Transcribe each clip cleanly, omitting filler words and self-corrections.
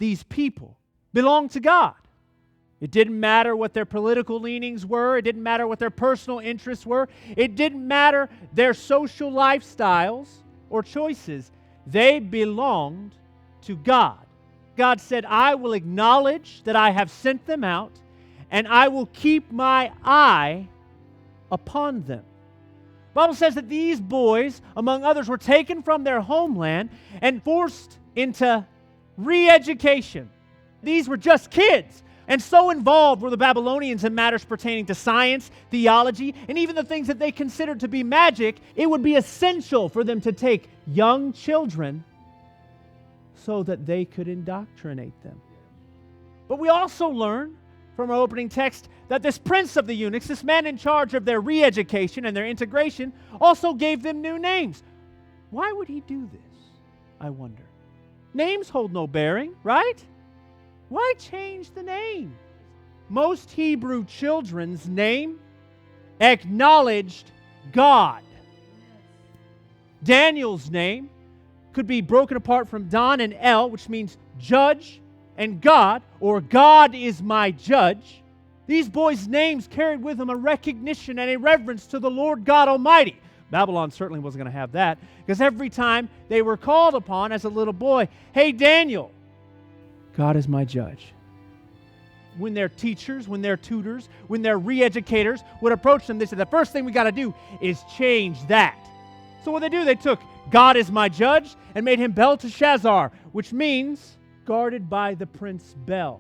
these people belonged to God. It didn't matter what their political leanings were. It didn't matter what their personal interests were. It didn't matter their social lifestyles or choices. They belonged to God. God said, I will acknowledge that I have sent them out, and I will keep my eye upon them. The Bible says that these boys, among others, were taken from their homeland and forced into re-education. These were just kids. And so involved were the Babylonians in matters pertaining to science, theology, and even the things that they considered to be magic. It would be essential for them to take young children so that they could indoctrinate them. But we also learn from our opening text that this prince of the eunuchs, this man in charge of their re-education and their integration, also gave them new names. Why would he do this, I wonder? Names hold no bearing, right? Why change the name? Most Hebrew children's name acknowledged God. Daniel's name could be broken apart from Don and El, which means judge and God, or God is my judge. These boys' names carried with them a recognition and a reverence to the Lord God Almighty. Babylon certainly wasn't going to have that, because every time they were called upon as a little boy, hey Daniel, God is my judge. When their teachers, when their tutors, when their re-educators would approach them, they said, the first thing we got to do is change that. So what they took God is my judge and made him Belteshazzar, which means guarded by the prince Bel.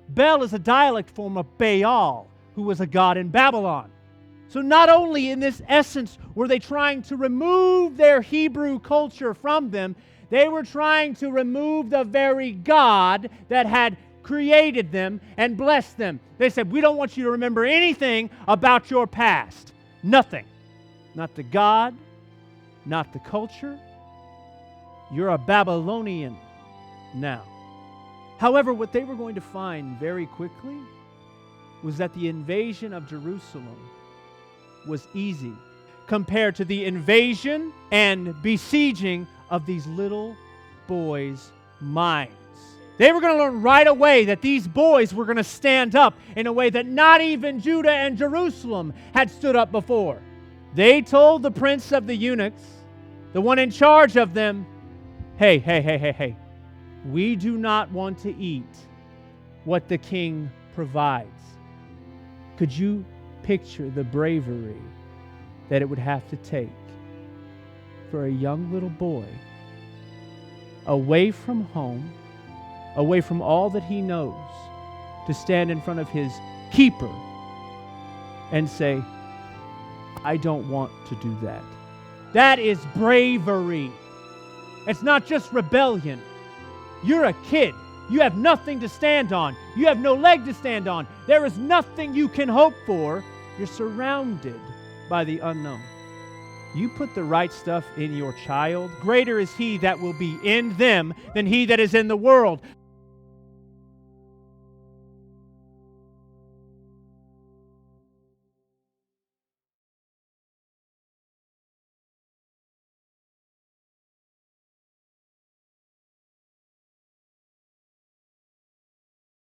Bel is a dialect form of Baal, who was a god in Babylon. So not only in this essence were they trying to remove their Hebrew culture from them, they were trying to remove the very God that had created them and blessed them. They said, we don't want you to remember anything about your past. Nothing. Not the God, not the culture. You're a Babylonian now. However, what they were going to find very quickly was that the invasion of Jerusalem was easy compared to the invasion and besieging of these little boys' minds. They were going to learn right away that these boys were going to stand up in a way that not even Judah and Jerusalem had stood up before. They told the prince of the eunuchs, the one in charge of them, hey, we do not want to eat what the king provides. Could you picture the bravery that it would have to take for a young little boy away from home, away from all that he knows, to stand in front of his keeper and say, I don't want to do that? That is bravery. It's not just rebellion. You're a kid. You have nothing to stand on. You have no leg to stand on. There is nothing you can hope for. You're surrounded by the unknown. You put the right stuff in your child, greater is he that will be in them than he that is in the world.